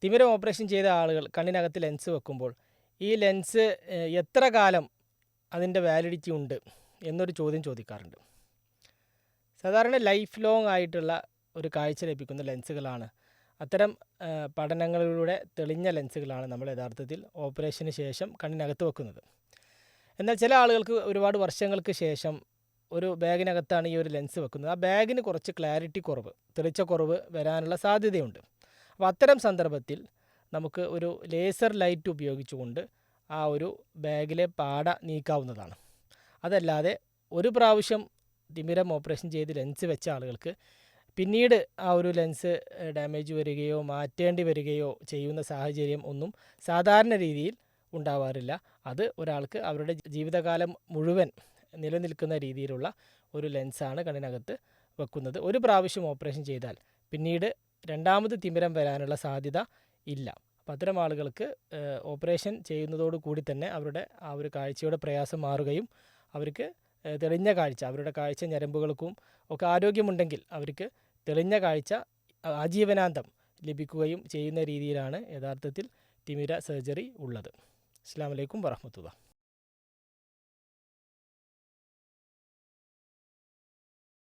തിമിരം ഓപ്പറേഷൻ ചെയ്ത ആളുകൾ കണ്ണിനകത്ത് ലെൻസ് വെക്കുമ്പോൾ ഈ ലെൻസ് എത്ര കാലം അതിൻ്റെ വാലിഡിറ്റി ഉണ്ട് എന്നൊരു ചോദ്യം ചോദിക്കാറുണ്ട്. സാധാരണ ലൈഫ് ലോങ് ആയിട്ടുള്ള ഒരു കാഴ്ച ലഭിക്കുന്ന ലെൻസുകളാണ്. അത്തരം പഠനങ്ങളിലൂടെ തെളിഞ്ഞ ലെൻസുകളാണ് നമ്മൾ യഥാർത്ഥത്തിൽ ഓപ്പറേഷന് ശേഷം കണ്ണിനകത്ത് വെക്കുന്നത്. എന്നാൽ ചില ആളുകൾക്ക് ഒരുപാട് വർഷങ്ങൾക്ക് ശേഷം ഒരു ബാഗിനകത്താണ് ഈ ഒരു ലെൻസ് വെക്കുന്നത്. ആ ബാഗിന് കുറച്ച് ക്ലാരിറ്റി കുറവ്, തെളിച്ചക്കുറവ് വരാനുള്ള സാധ്യതയുണ്ട്. അപ്പോൾ അത്തരം സന്ദർഭത്തിൽ നമുക്ക് ഒരു ലേസർ ലൈറ്റ് ഉപയോഗിച്ചുകൊണ്ട് ആ ഒരു ബാഗിലെ പാട നീക്കാവുന്നതാണ്. അതല്ലാതെ ഒരു പ്രാവശ്യം തിമിരം ഓപ്പറേഷൻ ചെയ്ത് ലെൻസ് വെച്ച ആളുകൾക്ക് പിന്നീട് ആ ഒരു ലെൻസ് ഡാമേജ് വരികയോ മാറ്റേണ്ടി വരികയോ ചെയ്യുന്ന സാഹചര്യം ഒന്നും സാധാരണ രീതിയിൽ ഉണ്ടാവാറില്ല. അത് ഒരാൾക്ക് അവരുടെ ജീവിതകാലം മുഴുവൻ നിലനിൽക്കുന്ന രീതിയിലുള്ള ഒരു ലെൻസാണ് കണ്ണിനകത്ത് വെക്കുന്നത്. ഒരു പ്രാവശ്യം ഓപ്പറേഷൻ ചെയ്താൽ പിന്നീട് രണ്ടാമത് തിമിരം വരാനുള്ള സാധ്യത ഇല്ല. അപ്പോൾ അത്തരം ആളുകൾക്ക് ഓപ്പറേഷൻ ചെയ്യുന്നതോടു കൂടി തന്നെ അവരുടെ ആ ഒരു കാഴ്ചയുടെ പ്രയാസം മാറുകയും അവർക്ക് തെളിഞ്ഞ കാഴ്ച, അവരുടെ കാഴ്ച ഞരമ്പുകൾക്കും ഒക്കെ ആരോഗ്യമുണ്ടെങ്കിൽ അവർക്ക് തെളിഞ്ഞ കാഴ്ച ആജീവനാന്തം ലഭിക്കുകയും ചെയ്യുന്ന രീതിയിലാണ് യഥാർത്ഥത്തിൽ തിമിര സർജറി ഉള്ളത്. അസ്സലാമു അലൈക്കും വറഹ്മത്തുള്ളാഹി.